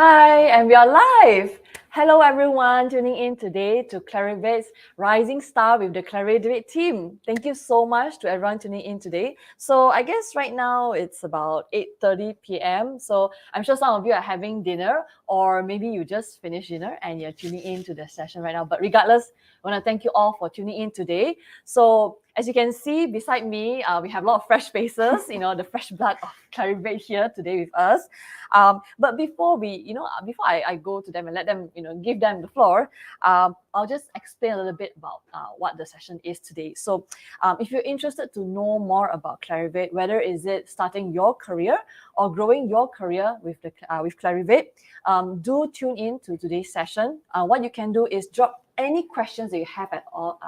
Hi, and we are live. Hello, everyone tuning in today to Clarivate's Rising Star with the Clarivate team. Thank you so much to everyone tuning in today. So I guess right now it's about 8:30 p.m. So I'm sure some of you are having dinner, or maybe you just finished dinner and you're tuning in to the session right now. But regardless, I want to thank you all for tuning in today. So as you can see beside me, we have a lot of fresh faces, the fresh blood of Clarivate here today with us. But before before I go to them and let them, give them the floor, I'll just explain a little bit about what the session is today. So if you're interested to know more about Clarivate, whether is it starting your career or growing your career with Clarivate, do tune in to today's session. What you can do is drop any questions that you have at all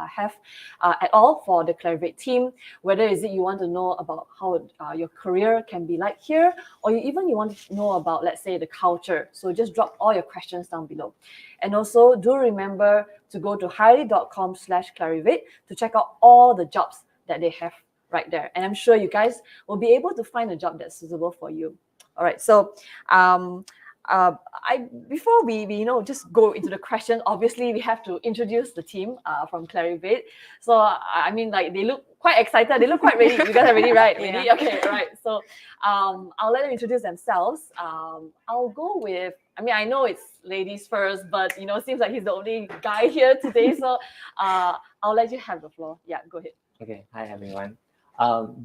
for the Clarivate team, whether is it you want to know about how your career can be like here, or you want to know about, let's say, the culture. So just drop all your questions down below. And also do remember to go to highly.com/Clarivate to check out all the jobs that they have right there. And I'm sure you guys will be able to find a job that's suitable for you. All right, so before we just go into the question, obviously we have to introduce the team from Clarivate. So I mean, like, they look quite excited, they look quite ready. You guys are ready, right? Ready? Yeah. Okay, right. So I'll let them introduce themselves. I'll go with, I know it's ladies first, but it seems like he's the only guy here today. So I'll let you have the floor. Yeah, go ahead. Okay, hi everyone.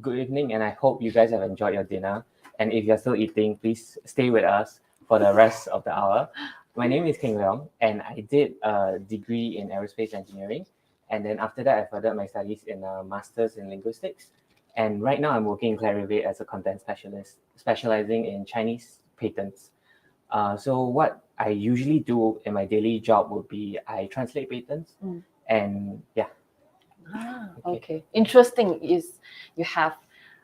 Good evening, and I hope you guys have enjoyed your dinner. And if you're still eating, please stay with us for the rest of the hour. My name is King Leong, and I did a degree in aerospace engineering. And then after that, I furthered my studies in a master's in linguistics. And right now, I'm working in Clarivate as a content specialist, specializing in Chinese patents. So what I usually do in my daily job would be I translate patents, and yeah. Okay. Interesting is you have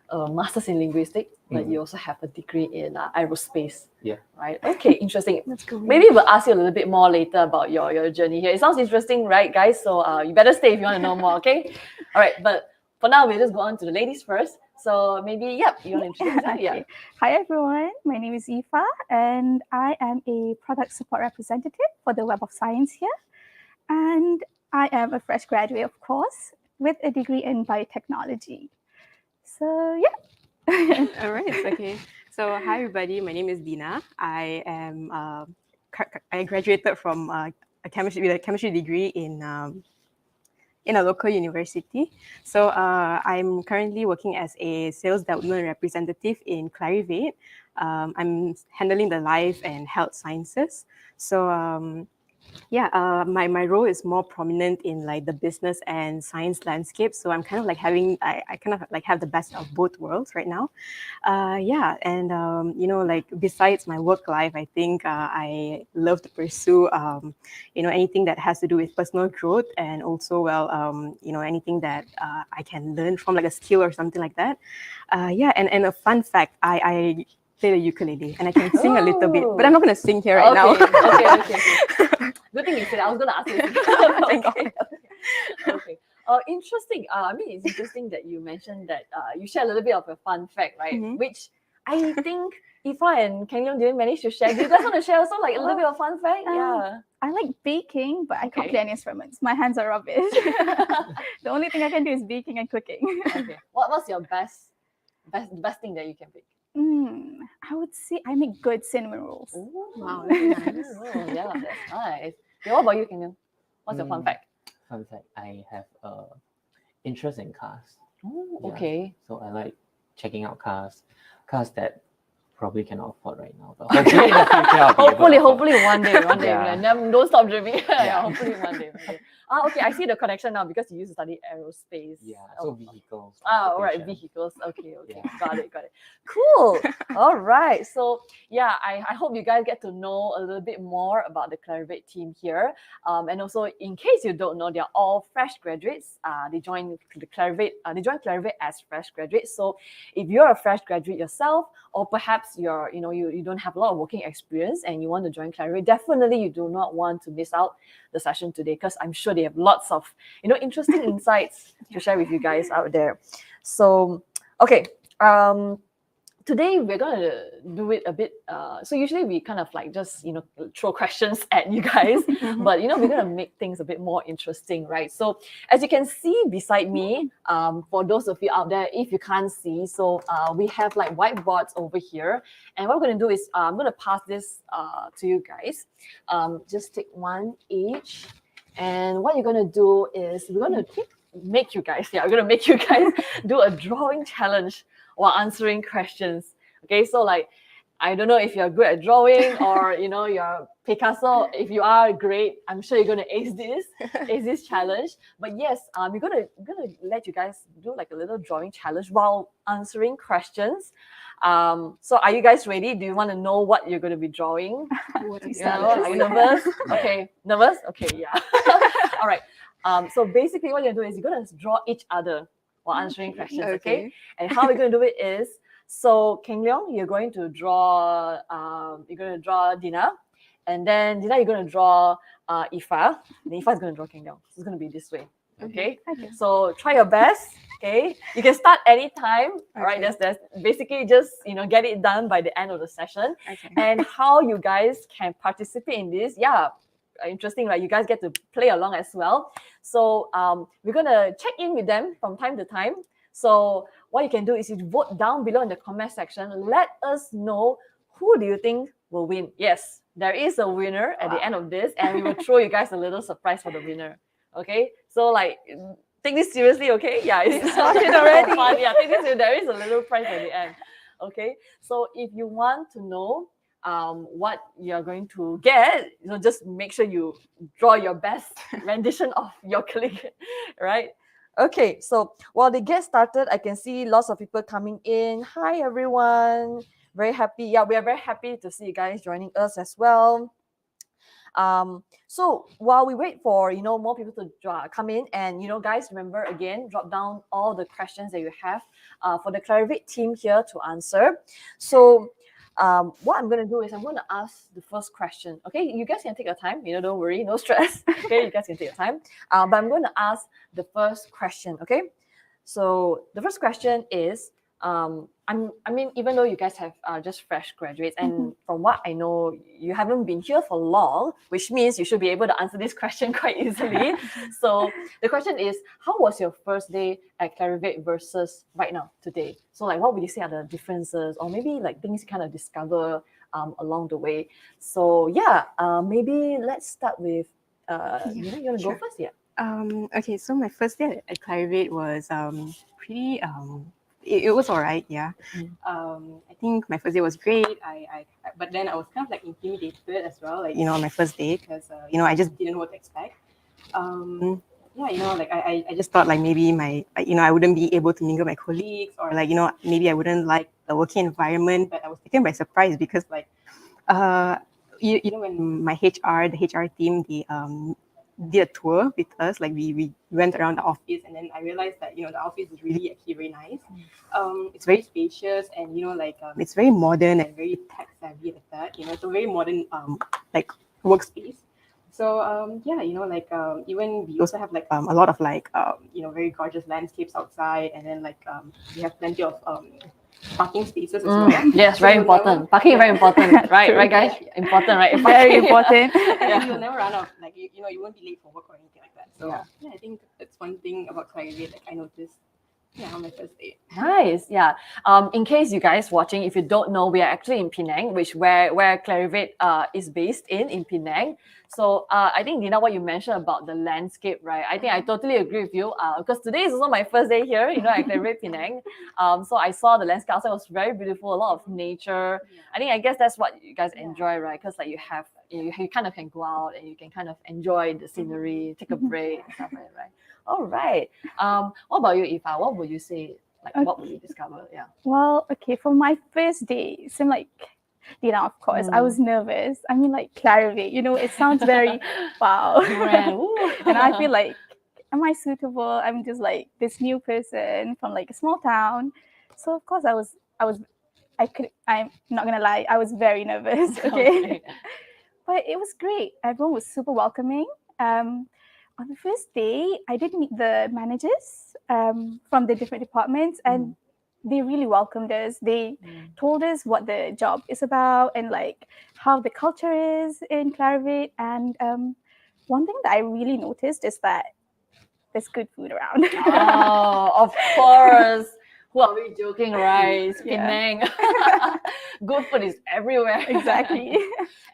a master's in linguistics, but you also have a degree in aerospace. Yeah. Right. Okay. Interesting. That's cool. Maybe we'll ask you a little bit more later about your journey here. It sounds interesting, right, guys? So you better stay if you want to know more. Okay. All right. But for now, we'll just go on to the ladies first. So maybe, you want to introduce that? Yeah. Okay. Hi everyone, my name is Aoife, and I am a product support representative for the Web of Science here. And I am a fresh graduate, of course, with a degree in biotechnology. So yeah. All right. Okay. So hi everybody. My name is Dina. I am I graduated from a chemistry degree in a local university. So I'm currently working as a sales development representative in Clarivate. I'm handling the life and health sciences. So my role is more prominent in like the business and science landscape. So I'm kind of like I kind of like have the best of both worlds right now. Like besides my work life, I think I love to pursue anything that has to do with personal growth, and also anything that I can learn from, like a skill or something like that. And a fun fact, I play the ukulele and I can sing a little bit, but I'm not going to sing here right now. Okay. Good thing you said. I was going to ask you. Okay. Interesting. It's interesting that you mentioned that you share a little bit of a fun fact, right? Which I think Aoife and Keng Leong didn't manage to share. Do you guys want to share also, like, a little bit of fun fact? Yeah. I like baking, but I can't play any instruments. My hands are rubbish. The only thing I can do is baking and cooking. Okay. What's your best thing that you can bake? I would say I make good cinnamon rolls. Ooh, wow, that's nice. Yeah, that's nice. Okay, what about you, Keng Leong? What's your fun fact? Fun fact, I have interest in cars. Oh, okay. So I like checking out cars that probably cannot afford right now, but hopefully in the future hopefully one day. Yeah. Don't stop dreaming. Hopefully one day. Okay, I see the connection now because you used to study aerospace. Yeah, so vehicles. All right, vehicles. Okay. Yeah. Got it. Cool. All right. So yeah, I hope you guys get to know a little bit more about the Clarivate team here. And also, in case you don't know, they're all fresh graduates. They joined Clarivate as fresh graduates. So if you're a fresh graduate yourself, or perhaps you don't have a lot of working experience and you want to join Clarivate, definitely you do not want to miss out the session today, because I'm sure they have lots of interesting insights to share with you guys out there. So okay, today we're gonna do it a bit. So usually we kind of like just throw questions at you guys, but we're gonna make things a bit more interesting, right? So as you can see beside me, for those of you out there, if you can't see, so we have like whiteboards over here, and what we're gonna do is I'm gonna pass this to you guys. Just take one each, and what you're gonna do is we're gonna make you guys do a drawing challenge while answering questions. Okay, so like I don't know if you're good at drawing or you're Picasso. If you are, great. I'm sure you're gonna ace this challenge. But yes, we're gonna let you guys do like a little drawing challenge while answering questions. So are you guys ready? Do you want to know what you're gonna be drawing? What is Are you nervous? Okay, nervous? Okay, yeah. All right. So basically what you're doing is you're gonna draw each other while answering questions, okay? And how we're gonna do it is, so Keng Leong, you're going to draw Dina, and then Dina, you're gonna draw Ifa, and Ifa is gonna draw Keng Leong. So it's gonna be this way, okay? So try your best, okay? You can start anytime, all right? That's basically just get it done by the end of the session. And how you guys can participate in this, interesting, right? You guys get to play along as well. So we're gonna check in with them from time to time. So what you can do is you vote down below in the comment section. Let us know who do you think will win. Yes, there is a winner at the end of this, and we will throw you guys a little surprise for the winner. Okay, so like take this seriously, okay? Yeah, it's started already. Fun. Yeah, take this seriously. There is a little prize at the end. Okay, so if you want to know what you're going to get, just make sure you draw your best rendition of your colleague, right? Okay, so while they get started, I can see lots of people coming in. Hi, everyone. Very happy. Yeah, we are very happy to see you guys joining us as well. So while we wait for more people to come in, and guys, remember again, drop down all the questions that you have for the Clarivate team here to answer. So what I'm going to do is I'm going to ask the first question. Okay, you guys can take your time. Don't worry, no stress. Okay, you guys can take your time. But I'm going to ask the first question. Okay, so the first question is, even though you guys have just fresh graduates, and from what I know, you haven't been here for long, which means you should be able to answer this question quite easily. So the question is, how was your first day at Clarivate versus right now, today? So like, what would you say are the differences, or maybe like things you kind of discover along the way? So yeah, maybe let's start with, you want to go first? Yeah. Okay, so my first day at Clarivate was pretty it was all right, yeah. I think my first day was great. But then I was kind of like intimidated as well, like on my first day, because I just didn't know what to expect. I just thought like maybe I wouldn't be able to mingle with my colleagues, or like maybe I wouldn't like the working environment. But I was taken by surprise because like when the HR team, they did a tour with us. Like we went around the office, and then I realized that the office is really actually very nice. It's very spacious, and it's very modern and very tech savvy like that. It's a very modern like workspace. So even we also have like a lot of like very gorgeous landscapes outside, and then like we have plenty of parking spaces as well. Yes, very important. Parking very important, right, guys? Important, right? Very important. And you'll never run out. Like you won't be late for work or anything like that. So yeah, I think that's one thing about Clarivate. Like I noticed. Yeah, on my first day. Nice. Yeah. In case you guys watching, if you don't know, we are actually in Penang, where Clarivate is based in Penang. So I think Dina, what you mentioned about the landscape, right? I think I totally agree with you. Because today is also my first day here, at Clarivate Penang. So I saw the landscape outside was very beautiful, a lot of nature. I guess that's what you guys enjoy, right? Because like you kind of can go out and you can kind of enjoy the scenery, take a break, and stuff like that, right? All right. What about you, Ifa? What would you say? Like, what would you discover? Yeah. Well, okay, for my first day, it seemed like Dina, of course, I was nervous. I mean, like Clarivate, it sounds very wow. And I feel like, am I suitable? I'm just like this new person from like a small town. So of course I'm not gonna lie, I was very nervous. Okay. But it was great. Everyone was super welcoming. On the first day, I did meet the managers from the different departments, and they really welcomed us. They Mm. told us what the job is about and like how the culture is in Clarivate. And one thing that I really noticed is that there's good food around. Oh, of course. Who are we joking, right? It's Yeah. Penang. Good food is everywhere. Exactly.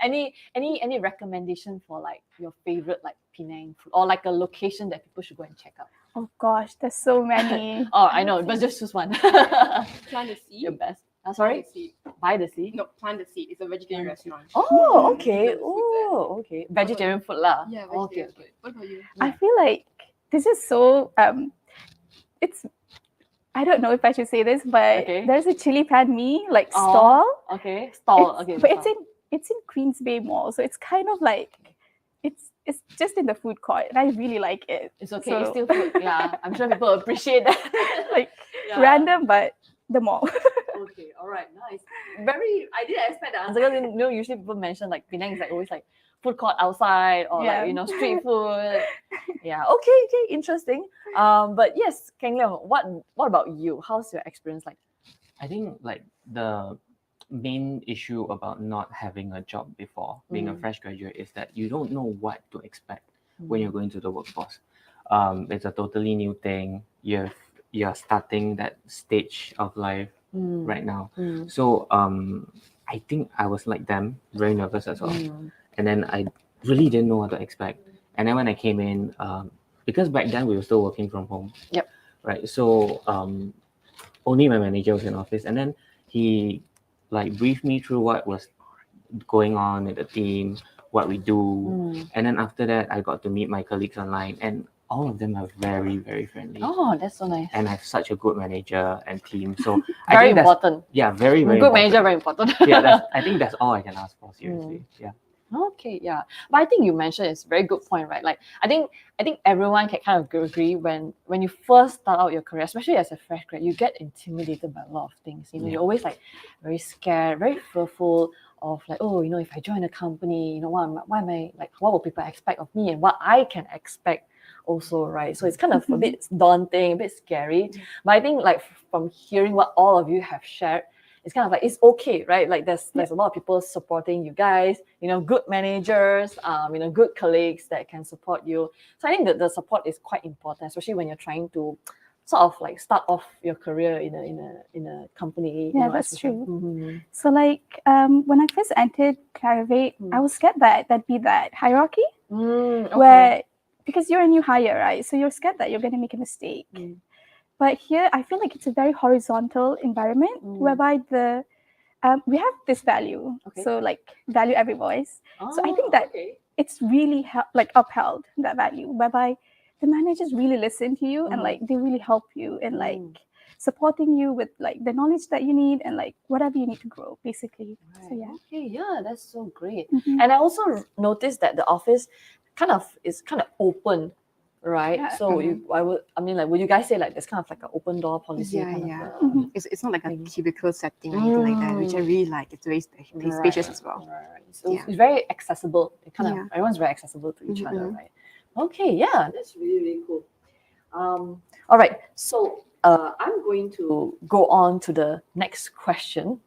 Any recommendation for like your favorite like Penang food or like a location that people should go and check out? Oh gosh, there's so many. Oh, I know, but just choose one. Plant the seed. Your best. Plant Sorry, the seed. by the sea. No, Plant the seed. It's a vegetarian restaurant. Oh, okay. Different food there. Oh, okay. Vegetarian food lah. Yeah, Okay, vegetarian okay. food. What about you? I feel like this is so it's I don't know if I should say this, but Okay. there's a chili pan mee like Oh, stall. Okay, stall. It's- Okay, but stall. it's in Queens Bay Mall, so it's kind of like it's just in the food court, and I really like it. It's okay. It's So- still food. Yeah, I'm sure people appreciate that. Like Yeah. random, but the mall. Okay, all right, nice. I didn't expect the answer because usually people mention like Penang is like always like food court outside or Yeah. like street food. Yeah, okay, interesting. But yes, Keng Leong, what about you? How's your experience like? I think like the main issue about not having a job before being a Mm. fresh graduate is that you don't know what to expect when Mm. you're going to the workforce. It's a totally new thing. You're starting that stage of life Mm. right now. Mm. So I think I was like them, very nervous as well. Mm. And then I really didn't know what to expect. And then when I came in, because back then we were still working from home. Yep. Right. So only my manager was in office, and then he like briefed me through what was going on with the team, what we do, Mm. and then after that I got to meet my colleagues online, and all of them are very, very friendly. Oh, that's so nice. And I have such a good manager and team. So I Very think that's, important. yeah, very, very Good important. manager, very important. Yeah, I think that's all I can ask for. Seriously, yeah. Okay, yeah. But I think you mentioned it's a very good point, right? Like I think everyone can kind of agree when you first start out your career, especially as a fresh grad, you get intimidated by a lot of things. Yeah. You're always like very scared, very fearful of like, oh, if I join a company, what am I like, what will people expect of me and what I can expect also, right? So it's kind of a bit daunting, a bit scary. But I think like from hearing what all of you have shared, it's kind of like it's okay, right? Like there's a lot of people supporting you guys, good managers, good colleagues that can support you. So I think that the support is quite important, especially when you're trying to sort of like start off your career in a company. Yeah, that's especially. true. Mhm. So like when I first entered Clarivate, I was scared that there'd be that hierarchy Okay. where because you're a new hire, right? So you're scared that you're going to make a mistake. Mm. But here, I feel like it's a very horizontal environment whereby we have this value. Okay. So like value every voice. So I think Oh, that okay. it's really upheld that value, whereby the managers really listen to you and like they really help you in like supporting you with like the knowledge that you need and like whatever you need to grow, basically. So yeah. Okay, yeah, that's so great. Mhm. And I also noticed that the office is kind of open, right? Yeah. So would you guys say like there's kind of like an open door policy? Yeah, kind yeah. Of, Mhm. It's not like a thing. cubicle setting or anything like that, which I really like. It's very spacious as well. Right. So Yeah. it's very accessible. Yeah. Everyone's very accessible to each other, Mhm. right? Okay, yeah, that's really, really cool. All right, so I'm going to go on to the next question.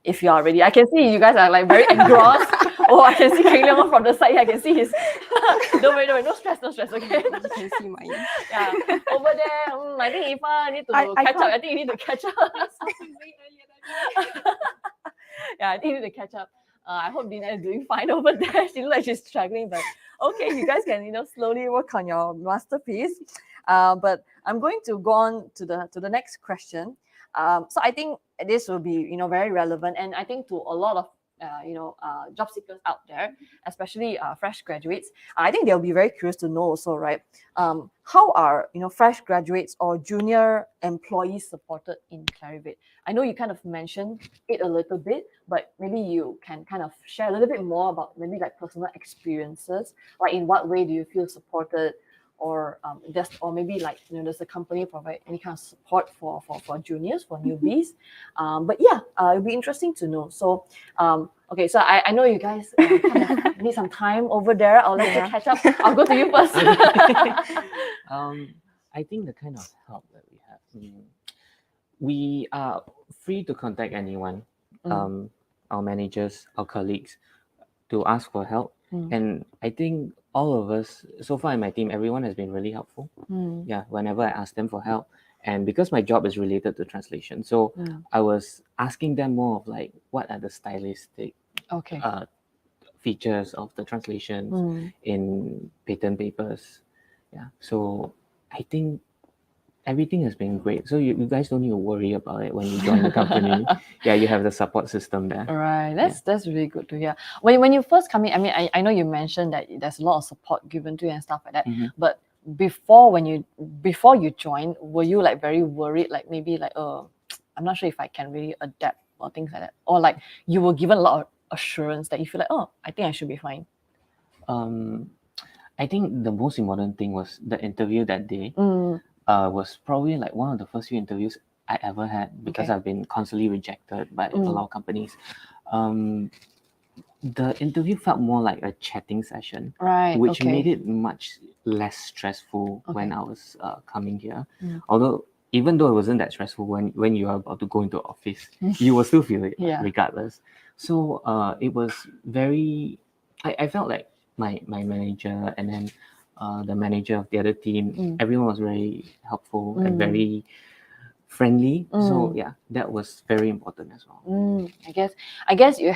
If you are ready, I can see you guys are like very engrossed. Oh, I can see Keng Leong from the side. I can see his. Don't worry, no stress, okay. You can see mine. Yeah, over there. I think Ifa need to I catch up. can't- I think you need to catch up. Yeah, I think you need to catch up. I hope Dina is doing fine over there. She looks like she's struggling, but okay, you guys can slowly work on your masterpiece. But I'm going to go on to the next question. So I think this will be very relevant, and I think to a lot of job seekers out there, especially fresh graduates. I think they'll be very curious to know also, right? How are fresh graduates or junior employees supported in Clarivate? I know you kind of mentioned it a little bit, but maybe you can kind of share a little bit more about maybe like personal experiences. Like in what way do you feel supported? Or maybe like does the company provide any kind of support for juniors, for newbies? But yeah, it'll be interesting to know. So okay, so I know you guys kind of need some time over there. I'll let you catch up. I'll go to you first. I think the kind of help that we have, we are free to contact anyone, our managers, our colleagues, to ask for help. And I think all of us, so far in my team, everyone has been really helpful. Yeah, whenever I ask them for help. And because my job is related to translation, so I was asking them more of like, what are the stylistic Okay. features of the translations in patent papers. Yeah, so I think everything has been great. So you guys don't need to worry about it when you join the company. Yeah, you have the support system there. Right, that's really good to hear. When you first come in, I mean, I know you mentioned that there's a lot of support given to you and stuff like that. But before you joined, were you like very worried, like maybe like I'm not sure if I can really adapt or things like that, or like you were given a lot of assurance that you feel like, oh, I think I should be fine. I think the most important thing was the interview that day. Was probably like one of the first few interviews I ever had, because I've been constantly rejected by a lot of companies. The interview felt more like a chatting session, Right. which made it much less stressful when I was coming here. Although, even though it wasn't that stressful when you are about to go into office, you will still feel it regardless. So it was very, I felt like my manager and then the manager of the other team, everyone was very helpful and very friendly. So yeah, that was very important as well. I guess you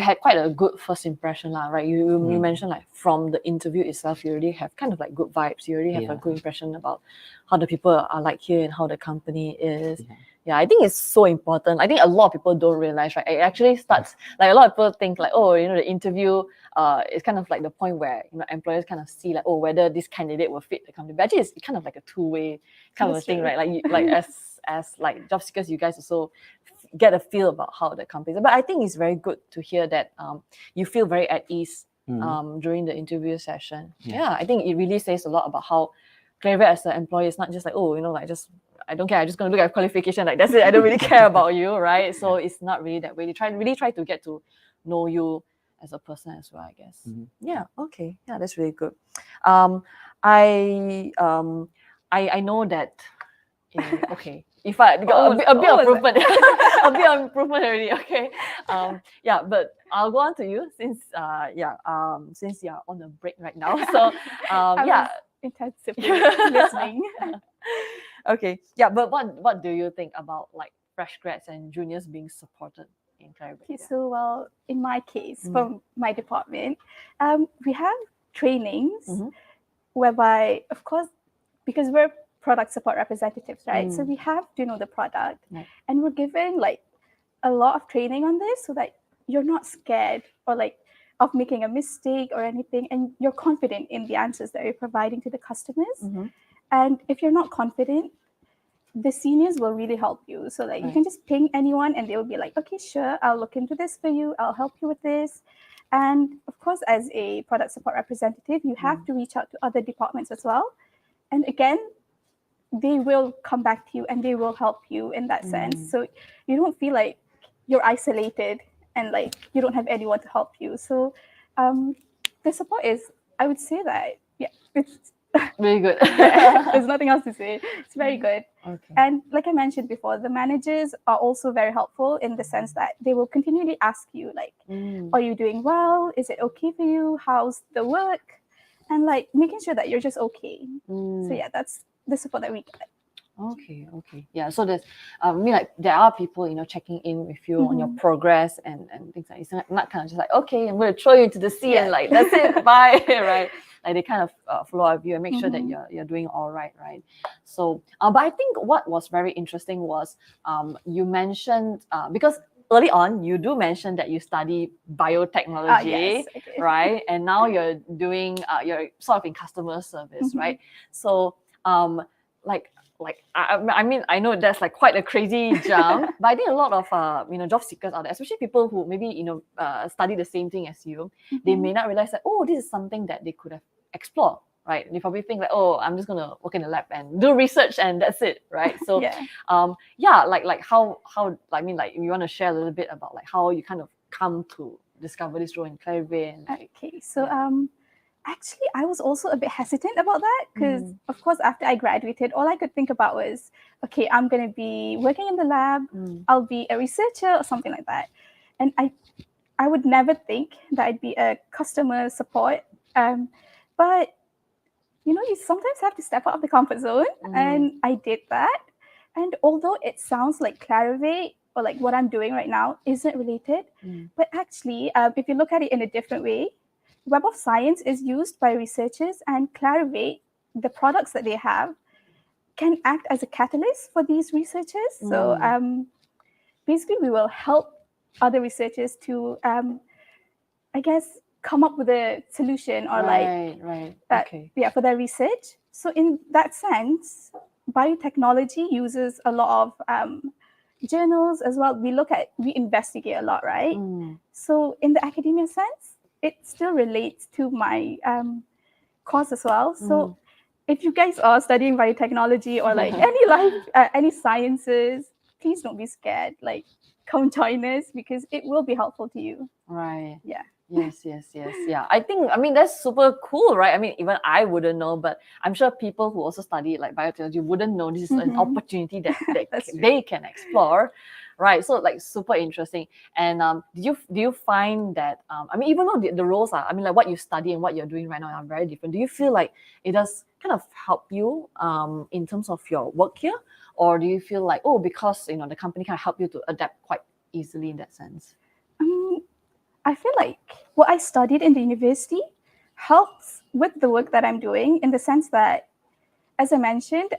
had quite a good first impression, lah, right? You mentioned like from the interview itself, you already have kind of like good vibes. You already have a good impression about how the people are like here and how the company is. Yeah, I think it's so important. I think a lot of people don't realize, right? It actually starts like a lot of people think like, oh, the interview is kind of like the point where employers kind of see like, oh, whether this candidate will fit the company. But actually, it's kind of like a two-way kind of a thing, right? Like as like job seekers, you guys also get a feel about how the company is. But I think it's very good to hear that you feel very at ease during the interview session. Yeah, I think it really says a lot about how Clarivate as an employee is not just like, oh, like just I don't care, I'm just gonna look at qualification, like that's it, I don't really care about you, right? So it's not really that way. They really try to get to know you as a person as well, I guess. Yeah, okay. Yeah, that's really good. I know that okay. If I got a bit of improvement, a bit of improvement already. Okay. Yeah, but I'll go on to you since since you're on a break right now. So intensively listening. Okay. Yeah, but what do you think about like fresh grads and juniors being supported in Clarivate? Okay, so well, in my case, from my department, we have trainings whereby, of course, because we're product support representatives, right? So we have to know the product, and we're given like a lot of training on this so that you're not scared or like of making a mistake or anything, and you're confident in the answers that you're providing to the customers. And if you're not confident, the seniors will really help you. So like you can just ping anyone and they will be like, okay, sure, I'll look into this for you, I'll help you with this. And of course, as a product support representative, you have to reach out to other departments as well. And again, they will come back to you and they will help you in that sense. So you don't feel like you're isolated and like you don't have anyone to help you. So the support is, I would say that, it's very good. There's nothing else to say. It's very good. Okay. And like I mentioned before, the managers are also very helpful in the sense that they will continually ask you like, are you doing well? Is it okay for you? How's the work? And like making sure that you're just okay. So yeah, that's the support that we get. Okay. Yeah. So there's, I mean, like there are people, checking in with you on your progress and things like. It's not kind of just like, okay, I'm going to throw you into the sea and like that's it, bye, right? Like they kind of follow up you and make sure that you're doing all right, right? So, but I think what was very interesting was you mentioned because early on you do mention that you study biotechnology, right? And now you're doing you're sort of in customer service, right? So I mean, I know that's like quite a crazy jump, but I think a lot of job seekers out there, especially people who maybe study the same thing as you, they may not realize that, oh, this is something that they could have explored, right? They probably think like, oh, I'm just gonna work in the lab and do research and that's it, right? So like how I mean, like you want to share a little bit about like how you kind of come to discover this role in Clarivate. Okay, so actually, I was also a bit hesitant about that because, of course, after I graduated, all I could think about was, okay, I'm going to be working in the lab, I'll be a researcher or something like that. And I would never think that I'd be a customer support. But, you sometimes have to step out of the comfort zone. And I did that. And although it sounds like Clarivate or like what I'm doing right now isn't related, but actually, if you look at it in a different way, Web of Science is used by researchers, and Clarivate, the products that they have, can act as a catalyst for these researchers. So basically, we will help other researchers to, I guess, come up with a solution or for their research. So in that sense, biotechnology uses a lot of journals as well. We investigate a lot, right? So in the academia sense, it still relates to my course as well. So if you guys are studying biotechnology or like any sciences, please don't be scared. Like, come join us because it will be helpful to you. Right. Yeah. Yes. Yeah. I mean, that's super cool, right? I mean, even I wouldn't know, but I'm sure people who also study like biotechnology wouldn't know this is an opportunity that they can explore, right? So like super interesting. And do you find that I mean, even though the roles are, I mean, like what you study and what you're doing right now are very different, do you feel like it does kind of help you in terms of your work here, or do you feel like, oh, because the company can help you to adapt quite easily in that sense? I feel like what I studied in the university helps with the work that I'm doing in the sense that, as I mentioned,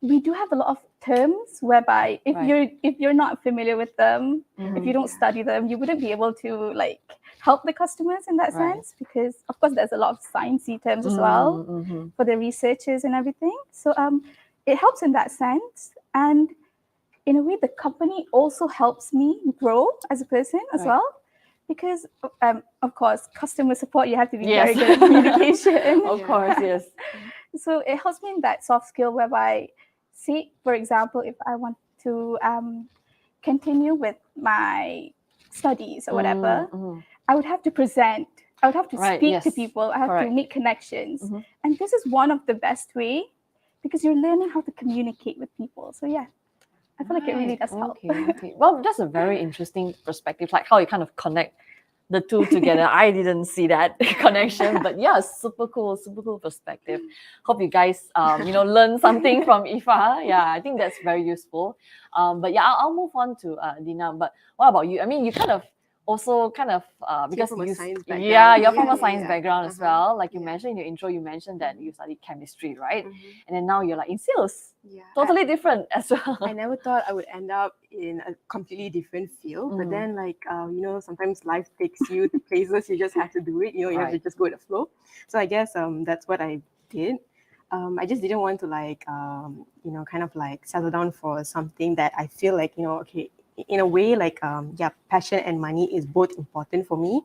we do have a lot of terms whereby if you're not familiar with them, if you don't study them, you wouldn't be able to like help the customers in that sense, because of course there's a lot of sciencey terms as well for the researchers and everything. So it helps in that sense, and in a way the company also helps me grow as a person as well. Because, of course, customer support, you have to be very good at communication. Of course, yes. So it helps me in that soft skill whereby, say, for example, if I want to continue with my studies or whatever, I would have to present. I would have to speak to people. I have to make connections. And this is one of the best way because you're learning how to communicate with people. So, yeah. I feel like it really does help. Okay. Well, that's a very interesting perspective, like how you kind of connect the two together. I didn't see that connection, but yeah, super cool perspective. Hope you guys, learn something from Ifa. Yeah, I think that's very useful. But yeah, I'll move on to Dina. But what about you? I mean, you because from a science background. you're from a science background as well. Like you mentioned in your intro, you mentioned that you studied chemistry, right? And then now you're like in sales. Yeah, totally different as well. I never thought I would end up in a completely different field, but then sometimes life takes you to places you just have to do it. You have to just go with the flow. So I guess that's what I did. I just didn't want to kind of like settle down for something that I feel like okay, in a way, passion and money is both important for me.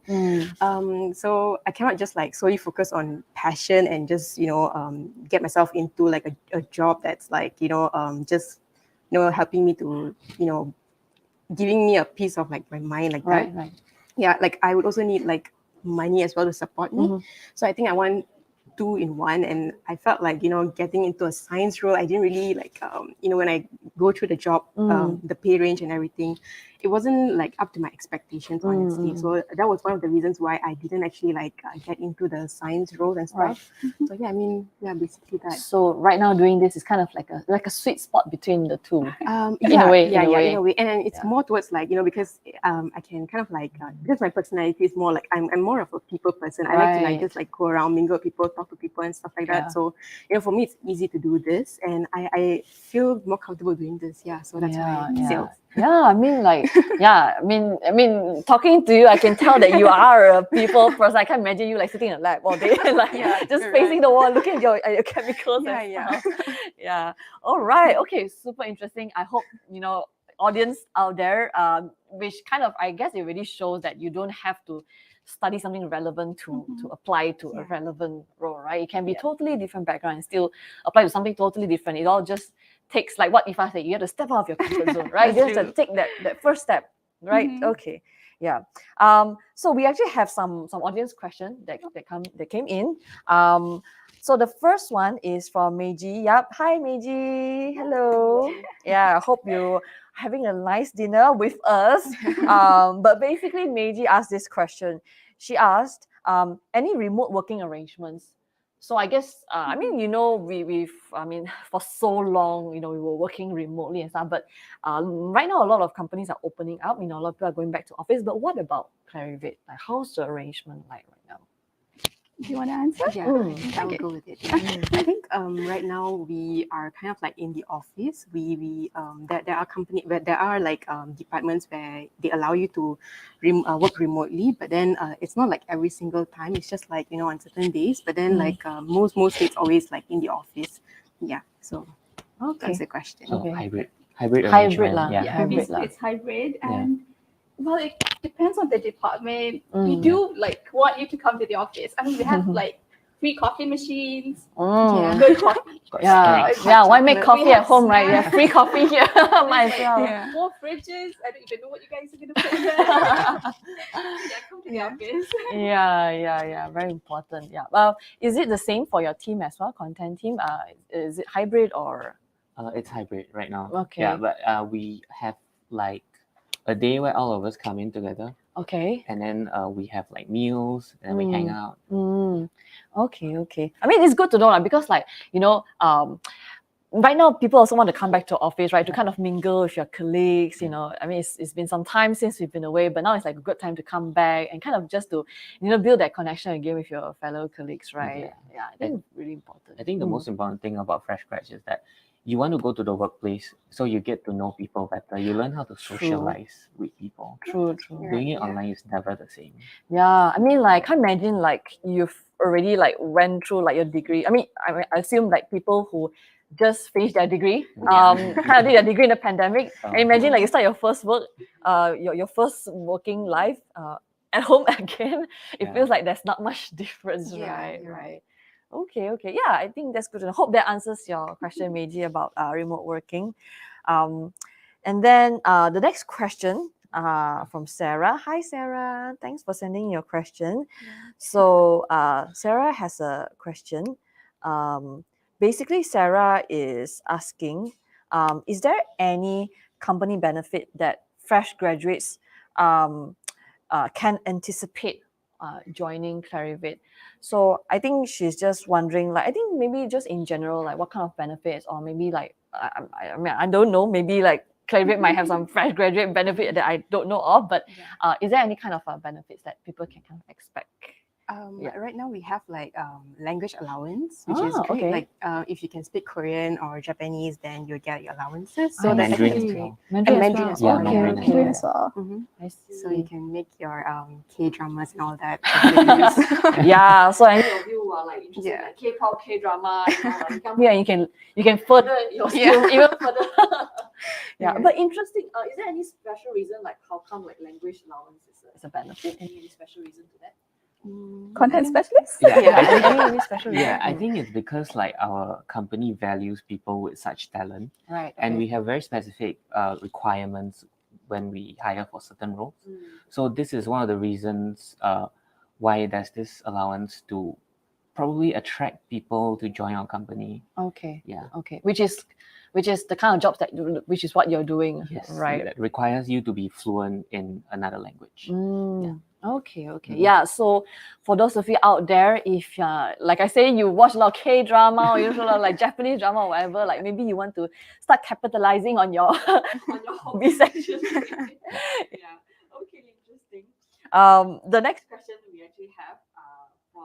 So I cannot just like solely focus on passion and just get myself into like a job that's like just helping me to giving me a piece of like my mind like that. Right. Yeah, like I would also need like money as well to support me. So I think I want two in one, and I felt like getting into a science role, I didn't really like when I go through the job, the pay range and everything, it wasn't like up to my expectations, honestly. So that was one of the reasons why I didn't actually like get into the science role and stuff. So yeah, I mean, yeah, basically that. So right now doing this is kind of like a sweet spot between the two. In a way. And it's more towards like because I can kind of like because my personality is more like I'm more of a people person. I like to like just like go around, mingle with people, talk to people and stuff like that. So for me it's easy to do this, and I feel more comfortable doing this. Yeah, so that's why sales. Yeah, I mean, like, I mean, talking to you, I can tell that you are a people person. I can't imagine you like sitting in a lab all day, like just facing the wall, looking at your chemicals and stuff. Yeah. All right. Okay. Super interesting. I hope audience out there, which kind of I guess it really shows that you don't have to study something relevant to apply to a relevant role, right? It can be totally different background and still apply to something totally different. It all just takes, like what Ifa said, you have to step out of your comfort zone, right? You have to take that first step, right? Okay. Yeah. So we actually have some audience question that came in. So the first one is from Meiji. Yep. Hi Meiji. Hello. Yeah. I hope you having a nice dinner with us. But basically Meiji asked this question. She asked, any remote working arrangements? So I guess I mean we've I mean for so long we were working remotely and stuff, but right now a lot of companies are opening up. A lot of people are going back to office. But what about Clarivate? Like, how's the arrangement like right now? Do you want to answer? Yeah, I think I will go with it. Yeah. I think right now we are kind of like in the office. We there are there are like departments where they allow you to work remotely, but then it's not like every single time. It's just like on certain days. But then like most it's always like in the office. Yeah. So that's the question. So Okay. hybrid Hybrid arrangement. lah. Yeah. Hybrid lah. It's hybrid, Yeah. and well, it depends on the department. We Mm. do like want you to come to the office. I mean, we have like free coffee machines, Mm. good coffee, Got Yeah, snacks. yeah. Why make We coffee at have home, right? You have snacks. free coffee here. Might as well. Yeah. more fridges. I don't even know what you guys are gonna put in there. Yeah, come to the office. Yeah. Very important. Yeah. Well, is it the same for your team as well? Content team? Is it hybrid or? It's hybrid right now. Okay. Yeah, but we have like a day where all of us come in together, Okay. and then we have like meals, and then we hang out. Okay. I mean, it's good to know, like, because like right now people also want to come back to office, right, to kind of mingle with your colleagues. I mean, it's been some time since we've been away, but now it's like a good time to come back and kind of just to build that connection again with your fellow colleagues, right? Yeah, I think it's really important. I think the most important thing about fresh grads is that you want to go to the workplace so you get to know people better. You learn how to socialize with people. True. Doing it online is never the same. Yeah, I mean, like, I imagine like you've already like went through like your degree. I mean, I assume like people who just finished their degree, kind of did their degree in the pandemic. I imagine like you start your first work, your first working life, at home again. It Yeah. feels like there's not much difference, Yeah, right? you're Right. Okay. Yeah, I think that's good. I hope that answers your question, Meiji, about remote working. And then the next question from Sarah. Hi, Sarah. Thanks for sending your question. So Sarah has a question. Basically, Sarah is asking, is there any company benefit that fresh graduates can anticipate joining Clarivate? So I think she's just wondering, like, I think maybe just in general, like what kind of benefits, or maybe like, I mean, I don't know, maybe like Clarivate might have some fresh graduate benefit that I don't know of, but is there any kind of benefits that people can kind of expect? Right now we have like language allowance, which is great. Okay. Like if you can speak Korean or Japanese, then you get your allowances. I So that's Mandarin as actually well. Mandarin as well. Yeah, Mandarin as Mandarin well. as well. I see. So you can make your K dramas and all that. Yeah, so any of you who are like interested in Yeah. like K-pop, K-drama, like, you come here and you can further your skills even further. Yeah, but interesting. Is there any special reason, like how come like language allowance is a benefit? Any special reason to that? Content specialist? Any special reason? Yeah, I think it's because like our company values people with such talent, Right. and we have very specific requirements when we hire for certain roles. So this is one of the reasons why there's this allowance to probably attract people to join our company. Okay. Yeah. Okay. Which is the kind of jobs which is what you're doing, Yes, right? that requires you to be fluent in another language. Okay. Yeah. So for those of you out there, if like I say, you watch a lot of K-drama or you watch a lot of like Japanese drama or whatever, like maybe you want to start capitalizing on your hobby section. Yeah. Okay. Interesting. The next question we actually have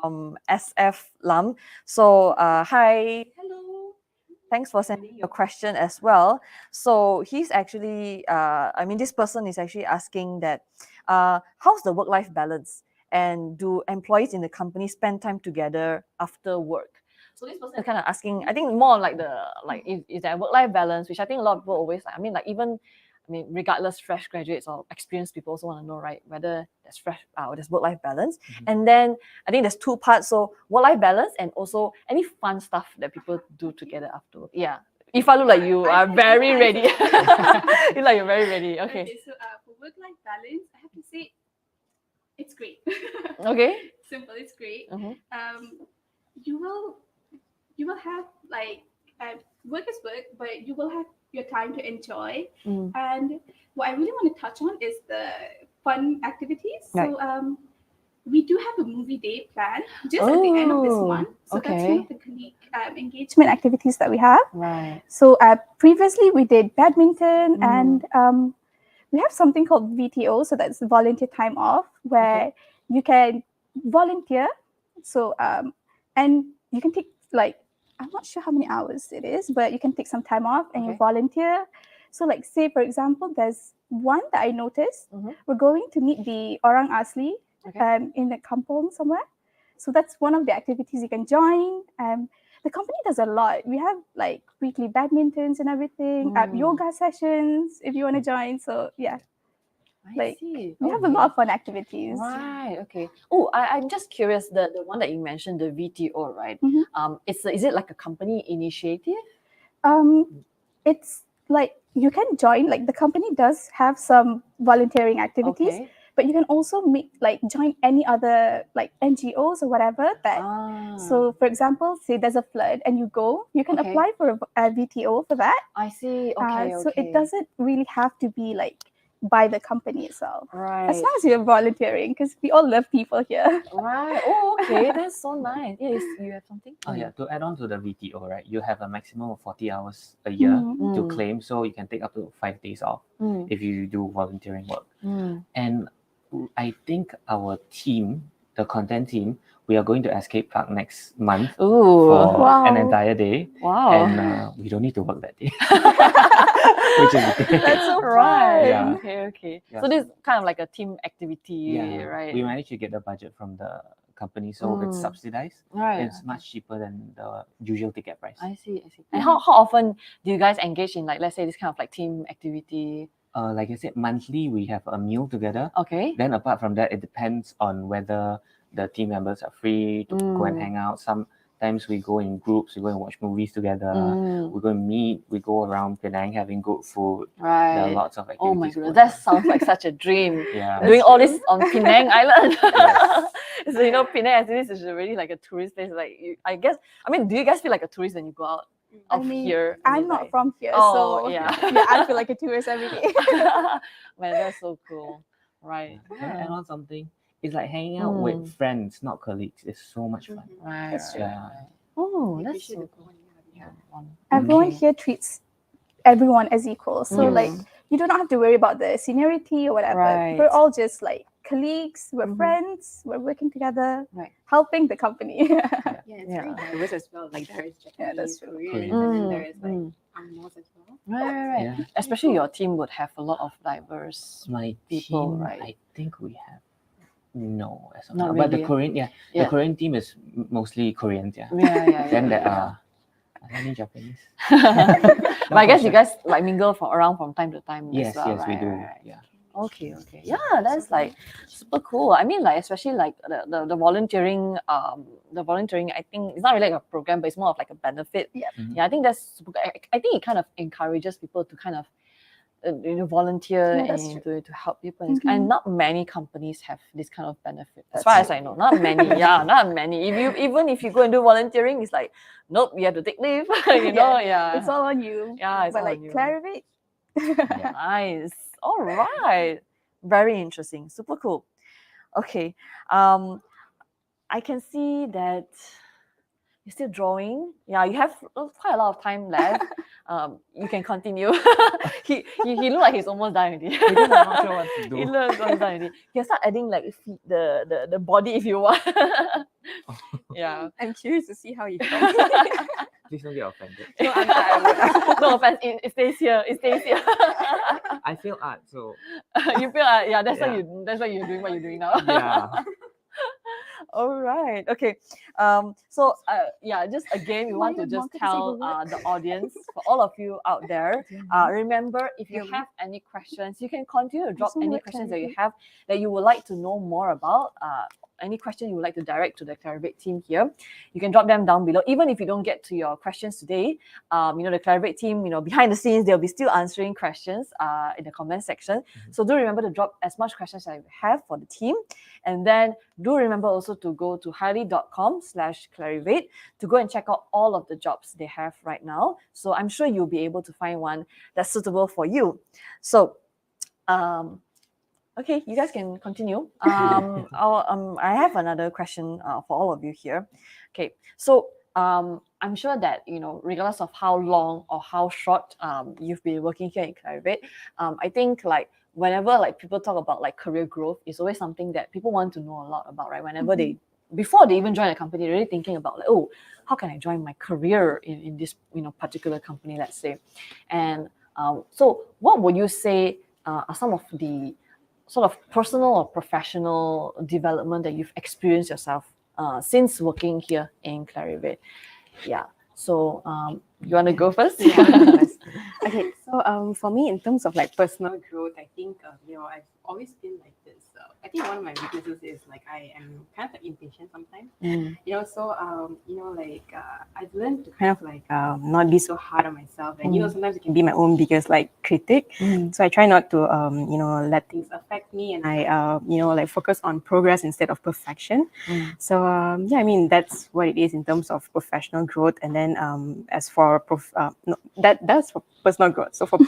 from SF Lam. So hi. Hello. Thanks for sending your question as well. So he's actually, this person is actually asking that, how's the work-life balance? And do employees in the company spend time together after work? So this person is kind of asking, I think more like is there work-life balance, which I think a lot of people always, regardless, fresh graduates or experienced people also want to know, right, whether there's work-life balance. And then I think there's two parts. So work-life balance and also any fun stuff that people do together after work. Yeah. If I look like you are very ready. You look like you're very ready. Okay. So for work-life balance, I have to say It's great. Okay. Simple. It's great. Mhm. You will have like work is work, but you will have your time to enjoy. Mm. And what I really want to touch on is the fun activities. Right. So we do have a movie day planned just at the end of this Oh, month. So that's one okay. of the colleague engagement activities that we have. Right. So previously we did badminton Mm. and we have something called VTO. So that's volunteer time off, where you can volunteer. So and you can take like, I'm not sure how many hours it is, but you can take some time off and you Okay. volunteer. So like say for example, there's one that I noticed. Mhm. We're going to meet the Orang Asli Okay. in the kampong somewhere. So that's one of the activities you can join. The company does a lot. We have like weekly badmintons and everything, yoga sessions if you want to join. So yeah, I like see. we have a Okay. lot of fun activities. Right. Okay. Oh, I'm just curious. The one that you mentioned, the VTO, right? Mhm. Is it like a company initiative? It's like you can join. Like the company does have some volunteering activities, Okay. but you can also join any other like NGOs or whatever that. Ah. So, for example, say there's a flood and you go, you can Okay. apply for a VTO for that. I see. Okay. So it Okay. doesn't really have to be like by the company itself, as Right. long as you're volunteering, because we all love people here. Right. Oh, okay. That's so nice. Yes, you have something? Oh yeah, to add on to the VTO, right? You have a maximum of 40 hours a year to Mm. claim, so you can take up to 5 days off Mm. if you do volunteering work. Mm. And I think our team, the content team, we are going to Escape Park next month Ooh. for an Wow. entire day, Wow. and we don't need to work that day, which is great. That's so Right. Yeah. Okay. Okay. Yeah. So this is kind of like a team activity, Yeah, right? we managed to get the budget from the company, so it's Mm. subsidized. Right. It's much cheaper than the usual ticket price. I see. I see. And how often do you guys engage in, like, let's say, this kind of like team activity? Like I said, monthly we have a meal together. Okay. Then apart from that, it depends on whether the team members are free to go and hang out. Sometimes we go in groups, we go and watch movies together. Mm. We go and meet, we go around Penang having good food. There are Right. lots of activities. Oh my goodness, going that on. sounds like such a dream. Yeah. Doing all this on Penang Island. Yes. So Penang actually is really like a tourist place. Like I guess, do you guys feel like a tourist when you go out I of mean, here? I'm not from here, Oh, so yeah. I feel like a tourist every day. Man, that's so cool. Right. Can I add on something? It's like hanging out with friends, not colleagues. It's so much fun. Right. That's true. Yeah. Oh, We that's appreciate so the cool. bond you have. Yeah. Everyone Okay. here treats everyone as equal. So Mm. like you do not have to worry about the seniority or whatever. Right. We're all just like colleagues, we're Mhm. friends, we're working together, Right. helping the company. Yeah, it's Yeah. very diverse as well. Like there is Japanese, Yeah, that's true. Koreans, Korean. and then there is like Mm. Angmo's as well. Right. Yeah. Especially your team would have a lot of diverse. My People, team, right? I think we have no as of Not now. But the really. Korean, Yeah. the Korean team is mostly Koreans. Yeah. Yeah. Then there yeah. are there any Japanese? But I guess you Not guys like mingle around from time to time. Yes, as well, yes, we right? do. Right. Yeah. Okay. Yeah, that's like super cool. Like especially like the volunteering. The volunteering, I think it's not really like a program, but it's more of like a benefit. Yep. Mhm. Yeah, I think that's super. I think it kind of encourages people to kind of volunteer Yeah, that's and to help people. Mhm. And not many companies have this kind of benefit, as far as I know. Not many. Yeah, not many. Even if you go and do volunteering, it's like, nope, you have to take leave. Yeah. It's all on you. Yeah, it's but all like on you. Clarivate. Nice. All right. Very interesting. Super cool. Okay. I can see that you're still drawing. Yeah, you have quite a lot of time left. You can continue. he looked like he's almost done already. Because I'm not sure what to do. He looks almost done already. You can start adding like the body if you want. Yeah. I'm curious to see how you felt. Please don't get offended. No, I'm No offense. It stays here. It stays here. I feel art, so You feel that's why you're doing what you're doing now. yeah. All right. Okay. So just again, we want to just tell the audience, for all of you out there, remember, if you have any questions, you can continue to drop any questions that you have that you would like to know more about. any question you would like to direct to the Clarivate team here, you can drop them down below. Even if you don't get to your questions today, the Clarivate team, behind the scenes, they'll be still answering questions in the comment section. So do remember to drop as much questions as you have for the team. And then do remember also to go to highly.com/Clarivate to go and check out all of the jobs they have right now. So I'm sure you'll be able to find one that's suitable for you. So, okay, you guys can continue. I have another question for all of you here. Okay, so I'm sure that regardless of how long or how short you've been working here in Clarivate, I think whenever people talk about career growth, it's always something that people want to know a lot about, right? Whenever before they even join a company, they're really thinking about how can I join my career in this particular company, let's say. And so what would you say are some of the sort of personal or professional development that you've experienced yourself since working here in Clarivate? Yeah. So you want to go first? Okay. So for me, in terms of personal growth, I think I've always been like this. I think one of my weaknesses is I am kind of impatient sometimes. So I've learned to kind of not be so hard on myself, and sometimes it can be my own biggest critic. So I try not to let things affect me, and I focus on progress instead of perfection. So I mean that's what it is in terms of professional growth. And then as for that's for personal growth. So for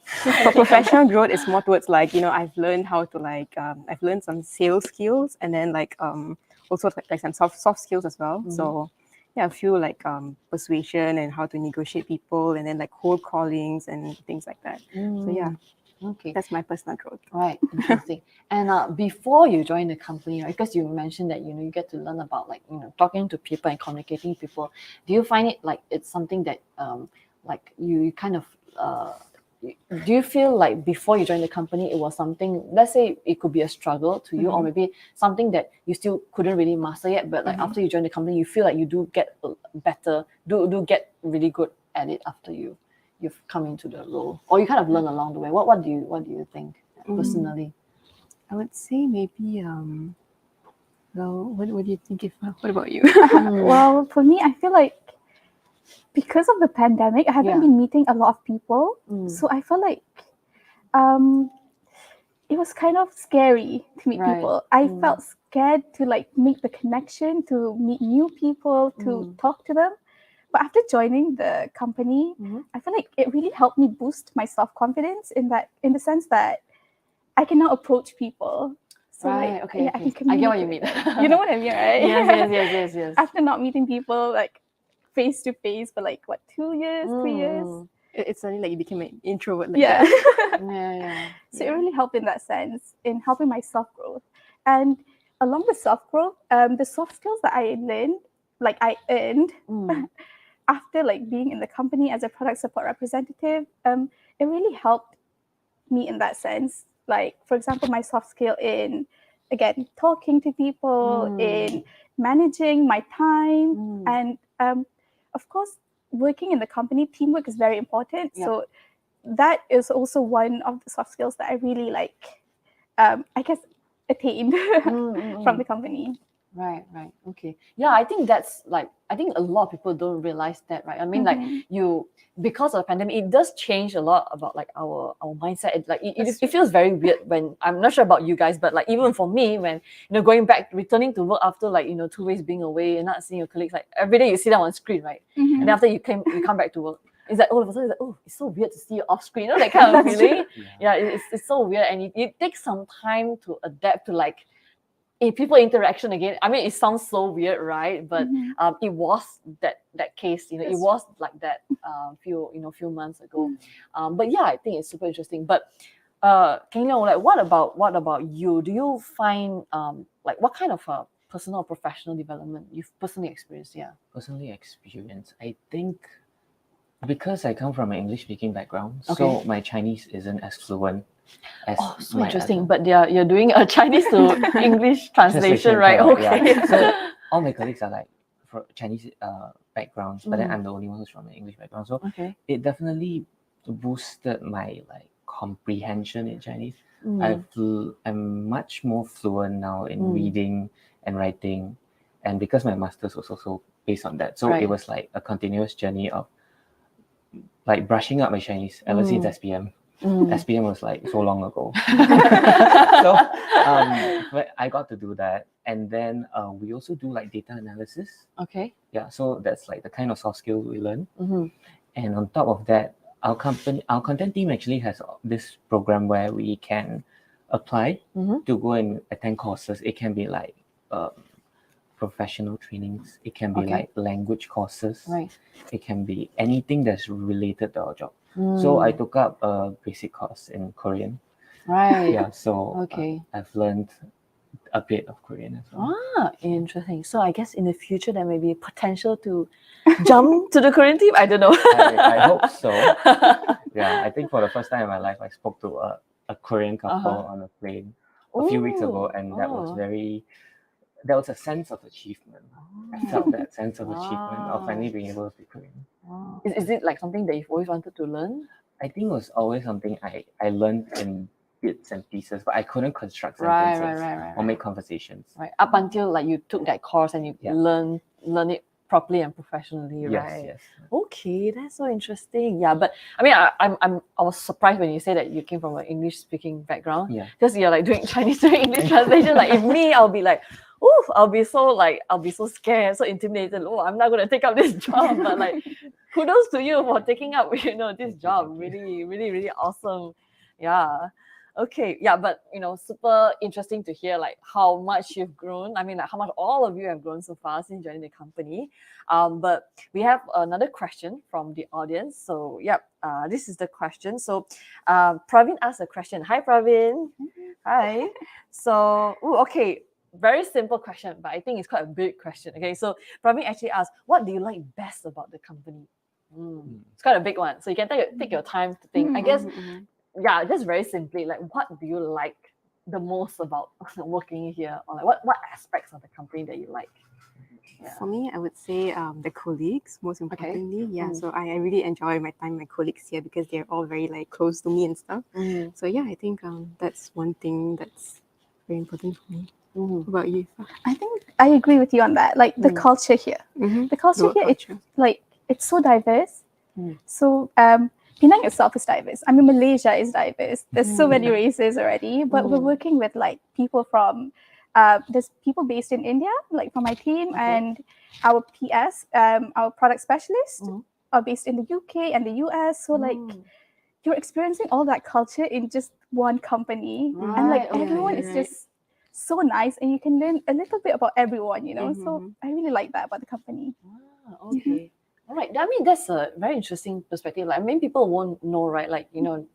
for professional growth, it's more towards I've learned how to I've learned some sales skills, and then also some soft skills as well. So I feel persuasion and how to negotiate people, and then cold callings and things like that. So yeah. Okay, that's my personal growth. Right, interesting. And before you join the company, right, because you mentioned that you get to learn about talking to people and communicating with people. Do you find it it's something that you kind of do you feel before you joined the company it was something, let's say it could be a struggle to you, or maybe something that you still couldn't really master yet, but after you join the company you feel you do get better, do get really good at it after you've come into the role, or you kind of learn along the way? What do you think personally? I would say maybe well, what do you think, what about you? Well, for me, I feel because of the pandemic, I haven't been meeting a lot of people. So I feel it was kind of scary to meet people. I felt scared to make the connection, to meet new people, to talk to them. But after joining the company, I feel it really helped me boost my self-confidence in the sense that I can now approach people. So okay. I can communicate. I get what you mean. You know what I mean, right? Yes. After not meeting people face to face for 2 years, 3 years. It's suddenly you became an introvert. Yeah. Yeah. So it really helped in that sense, in helping my self-growth. And along with self-growth, the soft skills that I learned, I earned after being in the company as a product support representative, it really helped me in that sense. For example, my soft skill in, again, talking to people, in managing my time, and of course, working in the company, teamwork is very important. So that is also one of the soft skills that I really I guess attained from the company. Right. Okay. Yeah, I think that's I think a lot of people don't realize that, right? I mean, because of the pandemic, it does change a lot about our mindset. It feels very weird when, I'm not sure about you guys, but even for me, when going back, returning to work after 2 weeks being away and not seeing your colleagues, every day you see them on screen, right? And after you come back to work, it's all of a sudden it's so weird to see you off screen, that kind of feeling. It's so weird, and it takes some time to adapt to people interaction again. I mean, it sounds so weird, right? But it was that case, it was like that few months ago. But yeah, I think it's super interesting. But Keng Leong, what about you? Do you find what kind of personal or professional development you've personally experienced? Yeah, personally experienced, I think because I come from an English speaking background, so my Chinese isn't as fluent as so interesting. But you're doing a Chinese to English translation, right? Correct, Okay. So all my colleagues are from Chinese backgrounds, but then I'm the only one who's from an English background. So it definitely boosted my comprehension in Chinese. I'm much more fluent now in reading and writing. And because my master's was also based on that, so Right. it was like a continuous journey of like brushing up my Chinese ever since SPM. SPM was like so long ago. So but I got to do that. And then we also do like data analysis. Okay. Yeah, so that's like the kind of soft skills we learn. Mm-hmm. And on top of that, our content team actually has this program where we can apply to go and attend courses. It can be like professional trainings. It can be Okay. like language courses. Right. It can be anything that's related to our job. So I took up a basic course in Korean. Right. Yeah, so Okay. I've learned a bit of Korean as well. Ah, interesting. So I guess in the future there may be potential to jump to the Korean team. I don't know. I hope so. Yeah, I think for the first time in my life, I spoke to a Korean couple on a plane a few weeks ago, and that was there was a sense of achievement. I felt that sense of achievement of finally being able to speak Korean. Wow. Is it like something that you've always wanted to learn? I think it was always something I learned in bits and pieces, but I couldn't construct Right, sentences right. or make conversations. Right. Up until like you took that course and you learn it properly and professionally, right? Yes. Okay, that's so interesting. Yeah, but I mean, I was surprised when you say that you came from an English speaking background. Yeah. Because you're like doing Chinese to English translation. Like if me, I'll be like, ooh, I'll be so scared, so intimidated. Oh, I'm not gonna take up this job. But like, kudos to you for taking up, this job. Really, really, really awesome. Yeah. Okay, yeah, but super interesting to hear like how much you've grown. I mean, like how much all of you have grown so far since joining the company. But we have another question from the audience. So, this is the question. So, Praveen asked a question. Hi, Praveen. Hi. So, okay, very simple question, but I think it's quite a big question. Okay, so Praveen actually asked, what do you like best about the company? It's quite a big one. So you can take your time to think. I guess. Yeah, just very simply, like what do you like the most about working here, or like what aspects of the company that you like? For me, I would say the colleagues, most importantly. Yeah, so I really enjoy my time with my colleagues here because they're all very like close to me and stuff. So yeah, I think that's one thing that's very important for me. What about you? I think I agree with you on that. Like the culture here, the culture here, it's so diverse. So Penang itself is diverse. I mean, Malaysia is diverse. There's so many races already, but we're working with like people from, there's people based in India, like from my team, and our PS, our product specialists are based in the UK and the US. So like you're experiencing all that culture in just one company, and like everyone is just so nice, and you can learn a little bit about everyone, So I really like that about the company. Okay. All right. I mean, that's a very interesting perspective. Like, I mean, people won't know, right? Like, joining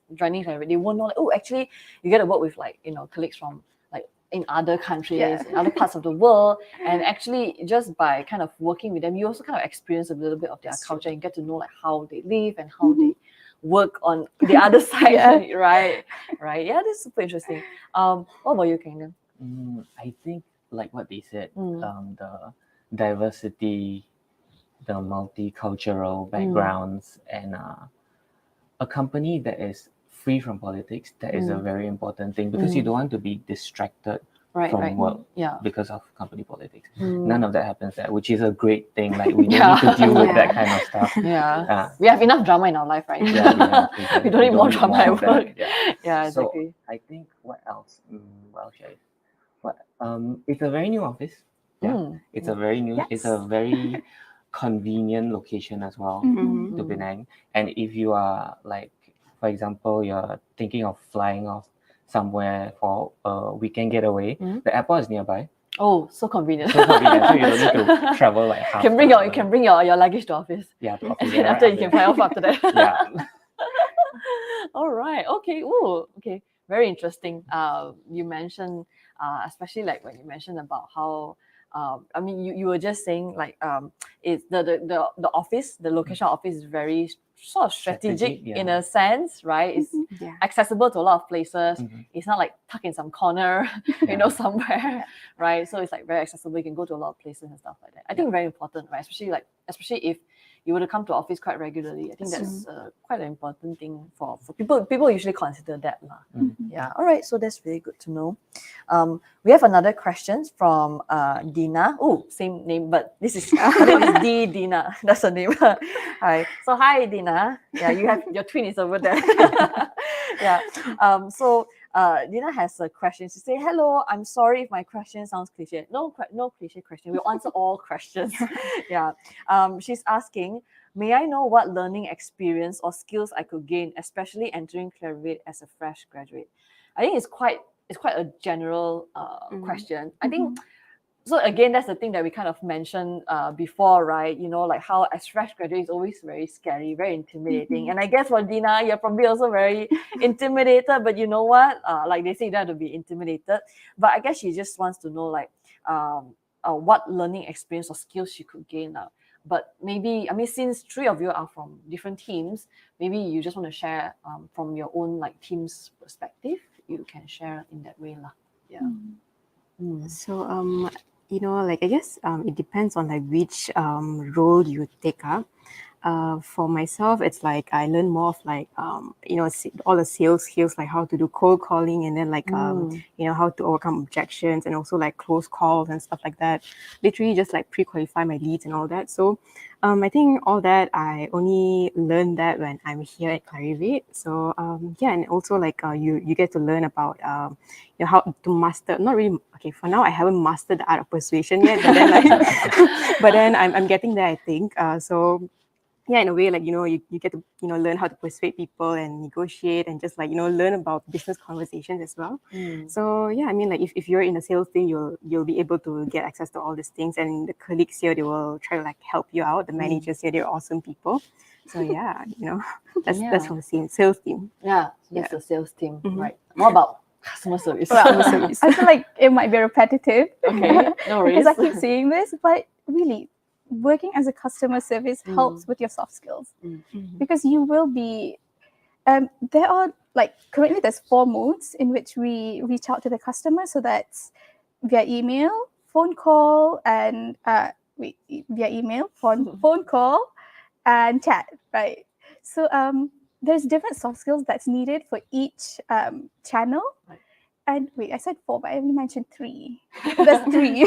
Clarivate, they won't know, like, oh, actually, you get to work with, like, colleagues from, like, in other countries, in other parts of the world. And actually, just by kind of working with them, you also kind of experience a little bit of their culture and get to know, like, how they live and how they work on the other side, right? Right. Yeah, that's super interesting. What about you, Kingdom? I think, like what they said, the diversity, the multicultural backgrounds, and a company that is free from politics, that is a very important thing, because you don't want to be distracted from work because of company politics. None of that happens there, which is a great thing. Like we don't need to deal with that kind of stuff. We have enough drama in our life, right? We don't need more drama at work. Yeah, exactly. So I think what else? Well, it's a very new office. It's a very new. It's a very convenient location as well to Penang. And if you are like, for example, you're thinking of flying off somewhere for a weekend getaway, the airport is nearby. Oh, so convenient. So convenient. So you don't need to travel like half. You can bring your luggage to office. Yeah, to office. And then after you can fly off after that. Yeah. All right. Okay. Oh, okay. Very interesting. You mentioned, especially like when you mentioned about how, I mean, you were just saying like, it's the office, the location office is very sort of strategic in a sense, right? It's accessible to a lot of places. It's not like tucked in some corner, somewhere, right? So it's like very accessible. You can go to a lot of places and stuff like that. I think very important, right? Especially if you were to come to office quite regularly. I think that's quite an important thing for people. People usually consider that lah. Yeah. All right. So that's really good to know. We have another question from Dina. Oh, same name, but this is her name is Dina. That's her name. Hi. So hi, Dina. Yeah, you have your twin is over there. Yeah. So Dina has a question. She say, "Hello, I'm sorry if my question sounds cliche. No cliche question. We'll answer all questions." Yeah. She's asking, may I know what learning experience or skills I could gain, especially entering Clarivate as a fresh graduate? I think it's quite a general question. I think so. Again, that's the thing that we kind of mentioned before, right? You know, like how as fresh graduates, it's always very scary, very intimidating. And I guess for Dina, you're probably also very intimidated. But you know what? Like they say, you don't have to be intimidated. But I guess she just wants to know like what learning experience or skills she could gain now. But maybe, I mean, since three of you are from different teams, maybe you just want to share from your own like team's perspective. You can share in that way lah. Yeah. So like I guess it depends on like which role you take up. For myself, it's like I learn more of like all the sales skills, like how to do cold calling, and then like how to overcome objections, and also like close calls and stuff like that. Literally just like pre-qualify my leads and all that. So I think all that I only learned that when I'm here at Clarivate. So and also like you get to learn about how to master. Not really. Okay, for now I haven't mastered the art of persuasion yet, but then like, but then I'm getting there, I think. So yeah, in a way, like, you get to, learn how to persuade people and negotiate and just like, learn about business conversations as well. So yeah, I mean, like if you're in a sales team, you'll be able to get access to all these things, and the colleagues here, they will try to like help you out. The managers here, they're awesome people. So yeah, that's from the sales team. Yeah, that's the sales team, right? What about customer service? Well, I feel like it might be repetitive. Okay, no worries. Because I keep saying this, but really, working as a customer service helps with your soft skills, because you will be there are like currently there's 4 modes in which we reach out to the customer. So that's via email, phone call, and via email, phone call, and chat, right? So there's different soft skills that's needed for each channel. Right. And wait, I said 4, but I only mentioned 3. There's 3.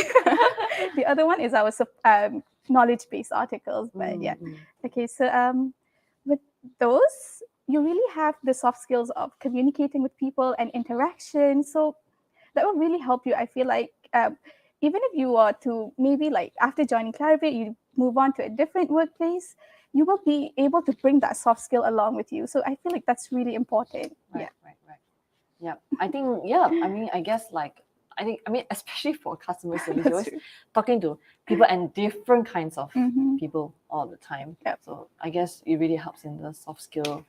The other one is our knowledge-based articles. But yeah, okay. So with those, you really have the soft skills of communicating with people and interaction. So that will really help you. I feel like even if you are to maybe like after joining Clarivate, you move on to a different workplace, you will be able to bring that soft skill along with you. So I feel like that's really important. Right. Yeah, I think, I mean, I guess like, especially for customer service, you're always talking to people and different kinds of people all the time. Yep. So I guess it really helps in the soft skill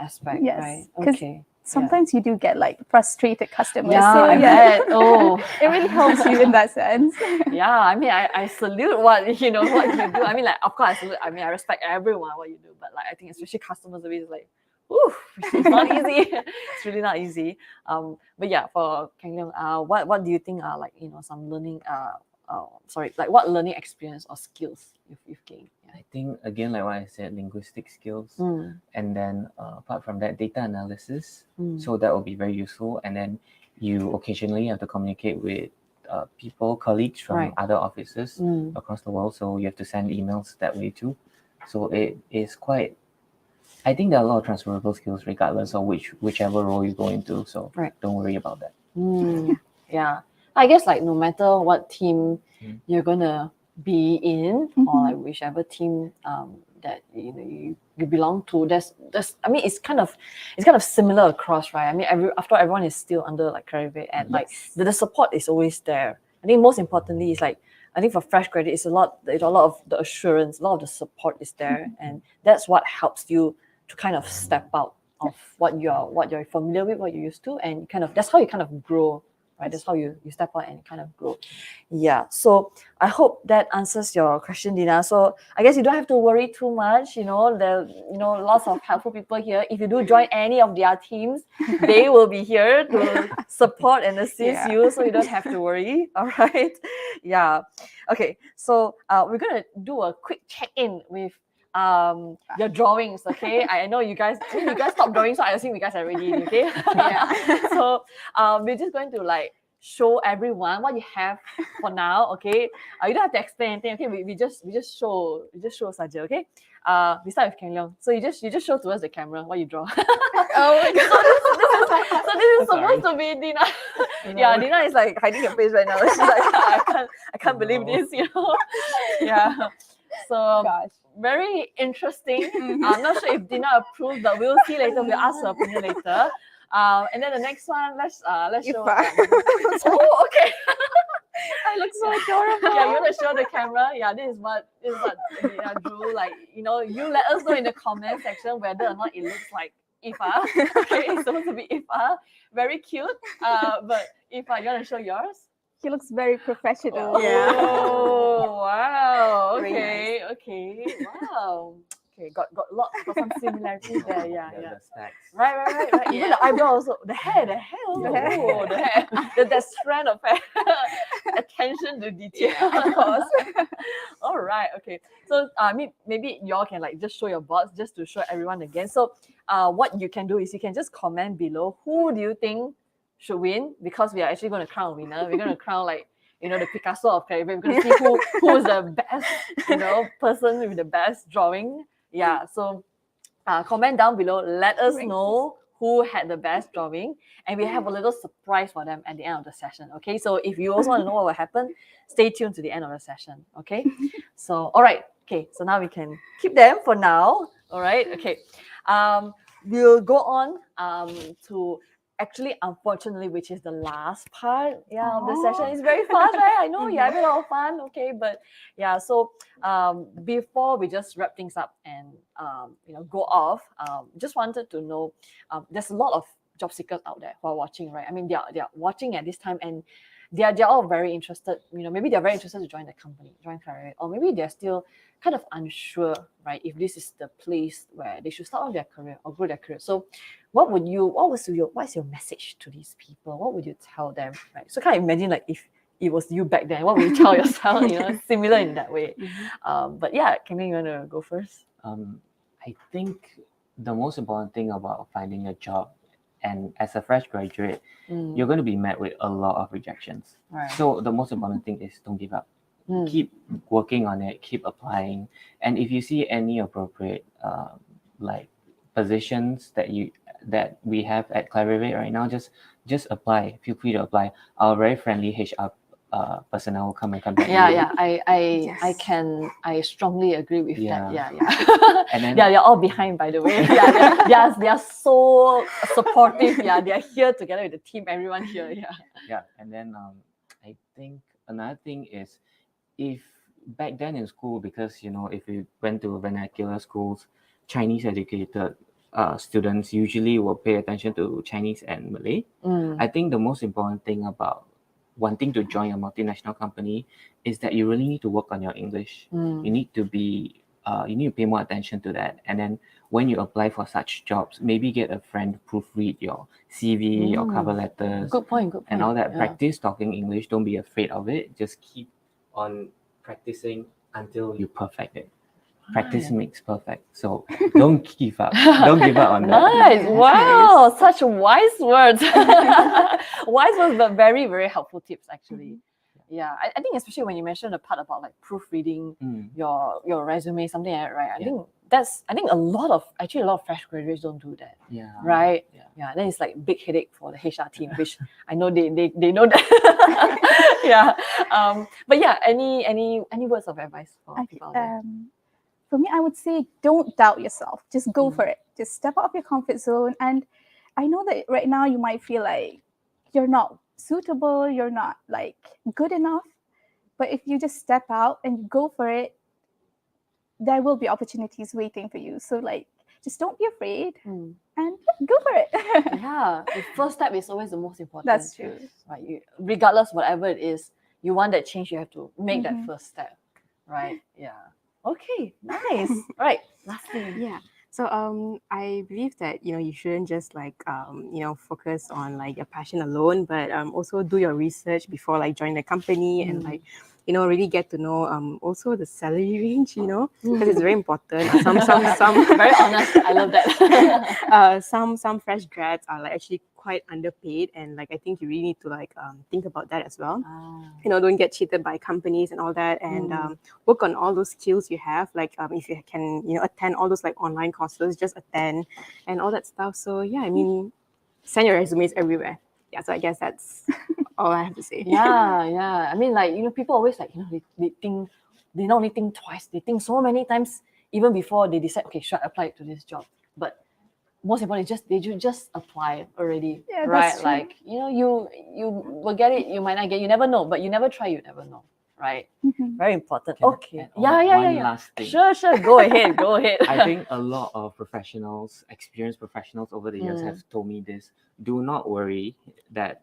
aspect, Yes, right? 'cause Okay. sometimes you do get like frustrated customers. Yeah, so, I bet. Oh, it really helps you in that sense. yeah. I mean, I salute what you do. I mean, like, of course, I salute. I mean, I respect everyone what you do, but like, I think especially customer service is like, it's not easy. It's really not easy. But yeah, for Keng Leong, what do you think are like some learning like what learning experience or skills you've gained? I think again, like what I said, linguistic skills, and then apart from that, data analysis. So that will be very useful. And then you occasionally have to communicate with people, colleagues from other offices across the world. So you have to send emails that way too. So it is quite. I think there are a lot of transferable skills regardless of whichever role you go into. So don't worry about that. Yeah. I guess like no matter what team you're gonna be in, or like whichever team that you belong to, there's I mean it's kind of similar across, right? I mean after everyone is still under like Clarivate, and like the support is always there. I think most importantly is like, I think for fresh graduates, it's a lot of the assurance, a lot of the support is there, and that's what helps you to kind of step out of what you're familiar with, what you're used to, and kind of that's how you kind of grow, right? That's how you step out and kind of grow. Yeah. So I hope that answers your question, Dina. So I guess you don't have to worry too much. There lots of helpful people here. If you do join any of their teams, they will be here to support and assist you, so you don't have to worry. All right. Yeah. Okay. So we're gonna do a quick check-in with your drawings, okay? I know you guys stopped drawing, so I assume you guys are ready, okay? Yeah. So we're just going to like show everyone what you have for now, okay? You don't have to explain anything, okay? We just show Sajid, okay? We start with Keng Leong. So you just show towards the camera what you draw. Oh my god. So this is Sorry. supposed to be Dina. Yeah, Dina is like hiding her face right now. She's like, I can't believe No. this, you know. Yeah. So Gosh. very interesting. I'm not sure if Dina approves, but we'll see later. We'll ask her opinion later. And then the next one, let's show. Oh, okay. I look so adorable. Yeah, you want to show the camera? Yeah, this is what Dina drew. Like, you know, you let us know in the comment section whether or not it looks like Ifa. Okay, it's supposed to be Ifa. Very cute. But Ifa, you want to show yours? He looks very professional. Yeah. Oh, wow. Very Okay, okay. Wow. Okay, got some similarities there. Yeah, yeah. The stacks. Right. Even the eyebrow also. The hair also. The hair. Oh, the hair. That strand of hair. Attention to detail. Of course. All right. Okay. So maybe y'all can like just show your boards just to show everyone again. So what you can do is you can just comment below who do you think should win, because we are actually going to crown a winner. We're going to crown like, you know, the Picasso of Clarivate. We're going to see who is the best, you know, person with the best drawing. Yeah. So comment down below. Let us know who had the best drawing, and we have a little surprise for them at the end of the session. Okay. So if you also want to know what will happen, stay tuned to the end of the session. Okay. So all right. Okay. So now we can keep them for now. All right. Okay. We'll go on to actually, unfortunately, which is the last part, of the session. It's very fast, right? I know you're having a lot of fun, okay, but yeah. So before we just wrap things up and go off, just wanted to know, there's a lot of job seekers out there who are watching, right? I mean, they're watching at this time, and they're all very interested. You know, maybe they're very interested to join the company, join Clarivate, or maybe they're still kind of unsure, right, if this is the place where they should start off their career or grow their career. So what's your message to these people? What would you tell them, right? So kind of imagine like if it was you back then, what would you tell yourself, you know, similar in that way. But yeah, Keng, you want to go first? I think the most important thing about finding a job, and as a fresh graduate, you're going to be met with a lot of rejections. Right. So the most important thing is don't give up. Keep working on it, keep applying. And if you see any appropriate like positions that we have at Clarivate right now, just apply. Feel free to apply. Our very friendly HR personnel will come and contact you. I strongly agree with that. Yeah. And then they're all behind, by the way. They are so supportive. Yeah, they are here together with the team, everyone here. Yeah. And then I think another thing is, if back then in school, because if you went to vernacular schools, Chinese educated students usually will pay attention to Chinese and Malay. I think the most important thing about wanting to join a multinational company is that you really need to work on your English. You need to pay more attention to that. And then when you apply for such jobs, maybe get a friend to proofread your CV, your cover letters. Good point. And all that. Yeah. Practice talking English. Don't be afraid of it. Just keep on practicing until you perfect it. Practice makes perfect. So don't give up. Don't give up on that. Nice. Wow. Such wise words. Wise words, but very, very helpful tips, actually. Yeah. I think especially when you mentioned the part about like proofreading your resume, something like that, right? I think a lot of fresh graduates don't do that. Yeah. Right? Yeah. Then it's like big headache for the HR team, which I know they know that. Yeah. But yeah, any words of advice for people out there? For me, I would say don't doubt yourself. Just go for it. Just step out of your comfort zone. And I know that right now you might feel like you're not suitable, you're not like good enough. But if you just step out and go for it, there will be opportunities waiting for you. So like, just don't be afraid and go for it. Yeah, the first step is always the most important. That's true. Right. Regardless, whatever it is, you want that change, you have to make that first step. Right. Yeah. Okay. Nice. Right. Lastly. Yeah. So I believe that you shouldn't just like focus on like your passion alone, but also do your research before like joining the company and like really get to know also the salary range, because it's very important. Some Very honest. I love that. some fresh grads are like actually quite underpaid, and like I think you really need to like think about that as well. Don't get cheated by companies and all that, and work on all those skills you have. Like if you can, attend all those like online courses, just attend and all that stuff. So yeah, I mean, send your resumes everywhere. Yeah, so I guess that's all I have to say. Yeah. I mean, like, people always like, they think, they not only think twice, they think so many times even before they decide, okay, should I apply to this job? But most important is they just apply already, Yeah, right? that's true. Like, you will get it, you might not get, you never know, but you never try, you never know, right? Very important. Can I Okay. add on Yeah. one last thing? Sure. Go ahead. I think a lot of experienced professionals over the years have told me this. Do not worry that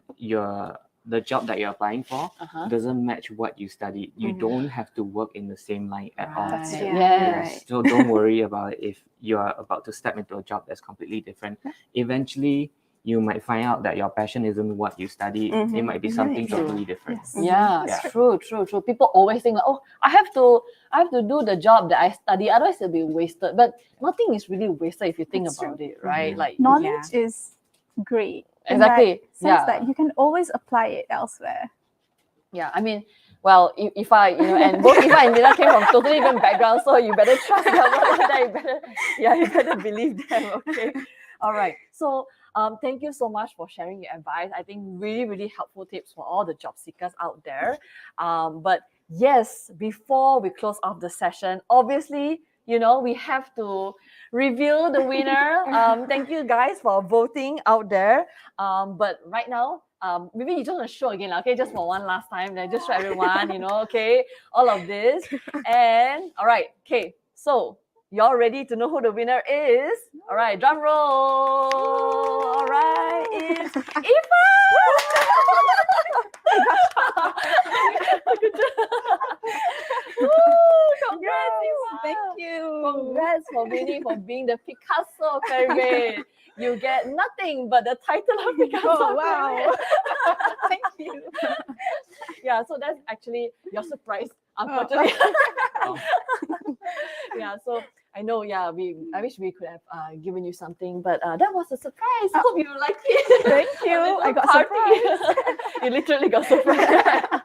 the job that you're applying for doesn't match what you studied. You don't have to work in the same line at all. Right. Yeah, Yes. right. So don't worry about it if you are about to step into a job that's completely different. Eventually, you might find out that your passion isn't what you studied. It might be something true. totally different. Yes. Yeah, Yeah. true. People always think like, oh, I have to do the job that I study, otherwise it'll be wasted. But nothing is really wasted if you think That's about it, right? Like Knowledge is great. in Exactly. that sense Yeah. that you can always apply it elsewhere. Yeah, I mean, well, if I, and both Eva and Dina came from totally different backgrounds, so you better trust them. You better believe them. Okay. All right. So, thank you so much for sharing your advice. I think really, really helpful tips for all the job seekers out there. But yes, before we close off the session, obviously, we have to reveal the winner. Thank you guys for voting out there. But right now, maybe you just want to show again, okay, just for one last time, then just show everyone, okay, all of this. And all right, okay, so y'all ready to know who the winner is? All right, drum roll. All right, it's Eva. Good job. Woo, congrats, Eva. Thank you. Congrats for winning, for being the Picasso of Clarivate. You get nothing but the title of Picasso. Oh, wow. Clarivate. Thank you. Yeah, so that's actually your surprise, unfortunately. Yeah, so I know, I wish we could have given you something, but that was a surprise. Hope you like it. Thank you. I got surprised. You literally got surprised.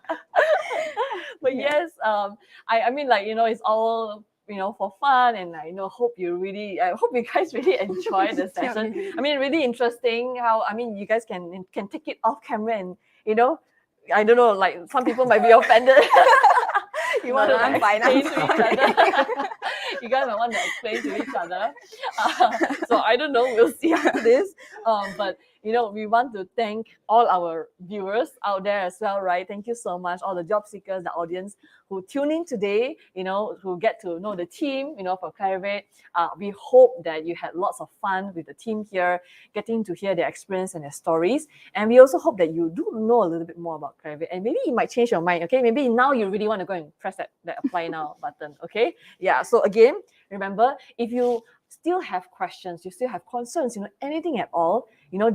But yes, I mean, like, it's all, for fun, and I hope you guys really enjoy the session. I mean, really interesting how, you guys can take it off camera and, I don't know, like some people might be offended. You want to explain to each other. You guys might want to explain to each other. So I don't know. We'll see after this. But we want to thank all our viewers out there as well, right? Thank you so much, all the job seekers, the audience who tune in today. Who get to know the team. For Clarivate. We hope that you had lots of fun with the team here, getting to hear their experience and their stories. And we also hope that you do know a little bit more about Clarivate, and maybe you might change your mind. Okay, maybe now you really want to go and press that apply now button. Okay, yeah. So again, remember, if you still have questions, you still have concerns, anything at all,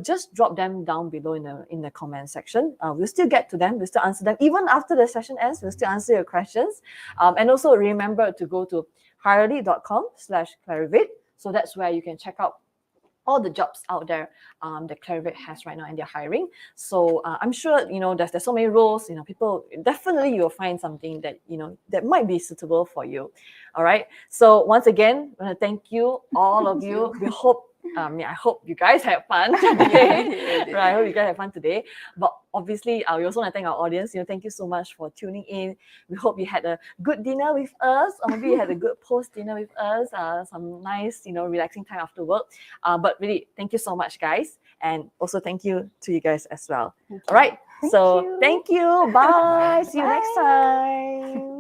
just drop them down below in the comment section. We'll still get to them. We'll still answer them. Even after the session ends, we'll still answer your questions. And also remember to go to hirely.com/Clarivate. So that's where you can check out all the jobs out there that Clarivate has right now, and they're hiring. So I'm sure, there's so many roles, people, definitely you'll find something that, that might be suitable for you. All right. So once again, I want to thank you, all of you. We hope, I hope you guys had fun today. Right, I hope you guys had fun today. But obviously, we also want to thank our audience. Thank you so much for tuning in. We hope you had a good dinner with us, or maybe you had a good post dinner with us. Some nice, relaxing time after work. But really, thank you so much, guys, and also thank you to you guys as well. All right. Thank you. Bye. See you next time.